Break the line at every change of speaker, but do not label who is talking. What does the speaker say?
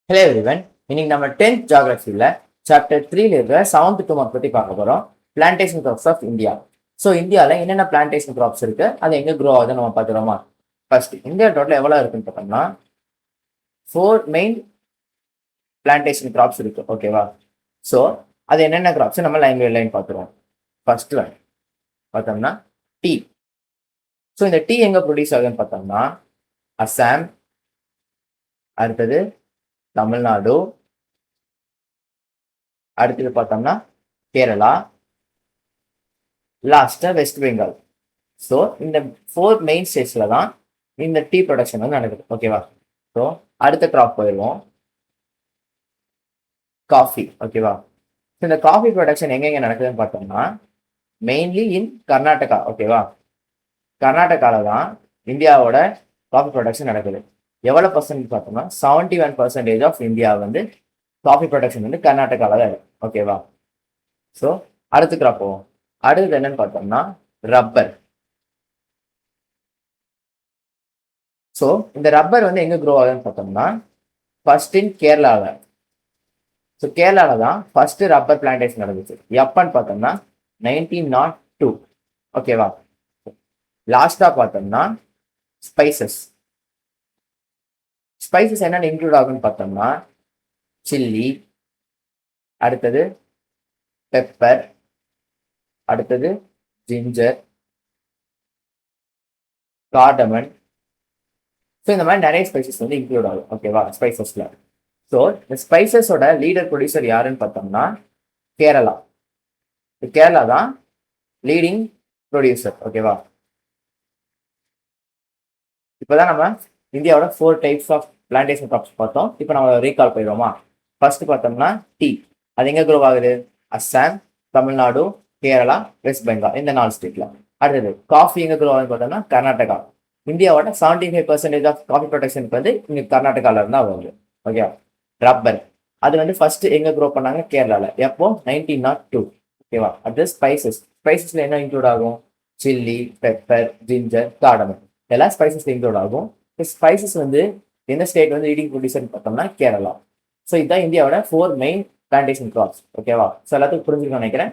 Hello everyone. இன்னைக்கு நம்ம 10th ஜியாகிரபியில் chapter 3ல இருக்கிற 7th 2 மார்க் பற்றி பார்க்க போகிறோம். Plantation crops of India. So இந்தியாவில் என்னென்ன பிளான்டேஷன் கிராப்ஸ் இருக்கு, அது எங்கே க்ரோ ஆகுதுன்னு நம்ம பார்த்துருவோமா? ஃபர்ஸ்ட், இந்தியா டோட்டல் எவ்வளோ இருக்குன்னு பார்த்தோம்னா 4 மெயின் பிளான்டேஷன் கிராப்ஸ் இருக்கு. ஓகேவா? ஸோ அது என்னென்ன கிராப்ஸ் நம்ம லைன் பை லைன் பார்த்துருவோம். ஃபர்ஸ்ட் ஒன் பார்த்தோம்னா டீ. ஸோ இந்த டீ எங்கே ப்ரொடியூஸ் ஆகுதுன்னு பார்த்தோம்னா அஸ்ஸாம், அடுத்தது தமிழ்நாடு, அடுத்தது பார்த்தோம்னா கேரளா, லாஸ்டா வெஸ்ட் பெங்கால். ஸோ இந்த 4 மெயின் ஸ்டேட்ஸ்ல தான் இந்த டீ ப்ரொடக்ஷன் வந்து நடக்குது. ஓகேவா? ஸோ அடுத்த கிராப் போயிடுவோம், காஃபி. ஓகேவா? இந்த காஃபி ப்ரொடக்ஷன் எங்கெங்க நடக்குதுன்னு பார்த்தோம்னா மெயின்லி இன் கர்நாடகா. ஓகேவா? கர்நாடகால தான் இந்தியாவோட காஃபி ப்ரொடக்ஷன் நடக்குது. எவ்வளோ பர்சன்ட் பார்த்தோம்னா 71% ஆஃப் இந்தியா வந்து காஃபி ப்ரொடக்ஷன் வந்து கர்நாடகாவில் தான் இருக்கு. ஓகேவா? ஸோ அடுத்த கிராப் போவோம். அடுத்தது என்னன்னு பார்த்தோம்னா ரப்பர். ஸோ இந்த ரப்பர் வந்து எங்கே க்ரோ ஆகுதுன்னு பார்த்தோம்னா ஃபர்ஸ்ட் இன் கேரளாவில். ஸோ கேரளாவில் தான் ஃபர்ஸ்ட் ரப்பர் பிளான்டேஷன் நடந்துச்சு. எப்பன்னு பார்த்தோம்னா 1902. ஓகேவா? லாஸ்டா பார்த்தோம்னா ஸ்பைசஸ். ஸ்பைசஸ் என்னென்ன இன்க்ளூட் ஆகுன்னு பார்த்தோம்னா சில்லி, அடுத்தது பெப்பர், அடுத்தது ஜிஞ்சர், கார்டமன். ஸோ இந்த மாதிரி நிறைய ஸ்பைசஸ் வந்து இன்க்ளூட் ஆகும். ஓகேவா? ஸ்பைசஸ்ல. ஸோ இந்த ஸ்பைசஸோட லீடர் ப்ரொடியூசர் யாருன்னு பார்த்தோம்னா கேரளா. கேரளா தான் லீடிங் ப்ரொடியூசர். ஓகேவா? இப்போதான் நம்ம இந்தியாவோட 4 டைப்ஸ் ஆஃப் பிளான்டேஷன் கிராப்ஸ் பார்த்தோம். இப்போ நம்ம ரீகால் போயிடுவோமா? ஃபர்ஸ்ட் பார்த்தோம்னா டீ. அது எங்கே க்ரோ ஆகுது? அஸ்ஸாம், தமிழ்நாடு, கேரளா, வெஸ்ட் பெங்கால், இந்த 4 ஸ்டேட்ல. அடுத்தது காஃபி எங்கே க்ரோ ஆகுதுன்னு பார்த்தோம்னா கர்நாடகா. இந்தியாவோட 75% ஆஃப் காஃபி ப்ரொடக்ஷனுக்கு வந்து இங்கே கர்நாடகாவில் இருந்தால் வருது. ஓகே. ரப்பர் அது வந்து ஃபர்ஸ்ட் எங்கே க்ரோ பண்ணாங்க? கேரளாவில். எப்போ? 1902. ஓகேவா? அடுத்து ஸ்பைசஸ். ஸ்பைசஸ்ல என்ன இன்க்ளூட் ஆகும்? சில்லி, பெப்பர், ஜிஞ்சர், கார்டமன், இதெல்லாம் ஸ்பைசஸ்ல இன்க்ளூட் ஆகும். ஸ்பைசஸ் வந்து எந்த ஸ்டேட் வந்து லீடிங் ப்ரொடியூசர்னு பார்த்தோம்னா கேரளா. ஸோ இதுதான் இந்தியாவோட 4 மெயின் பிளான்டேஷன் கிராப்ஸ். ஓகேவா? ஸோ எல்லாத்துக்கும் புரிஞ்சுக்கணும்னு நினைக்கிறேன்.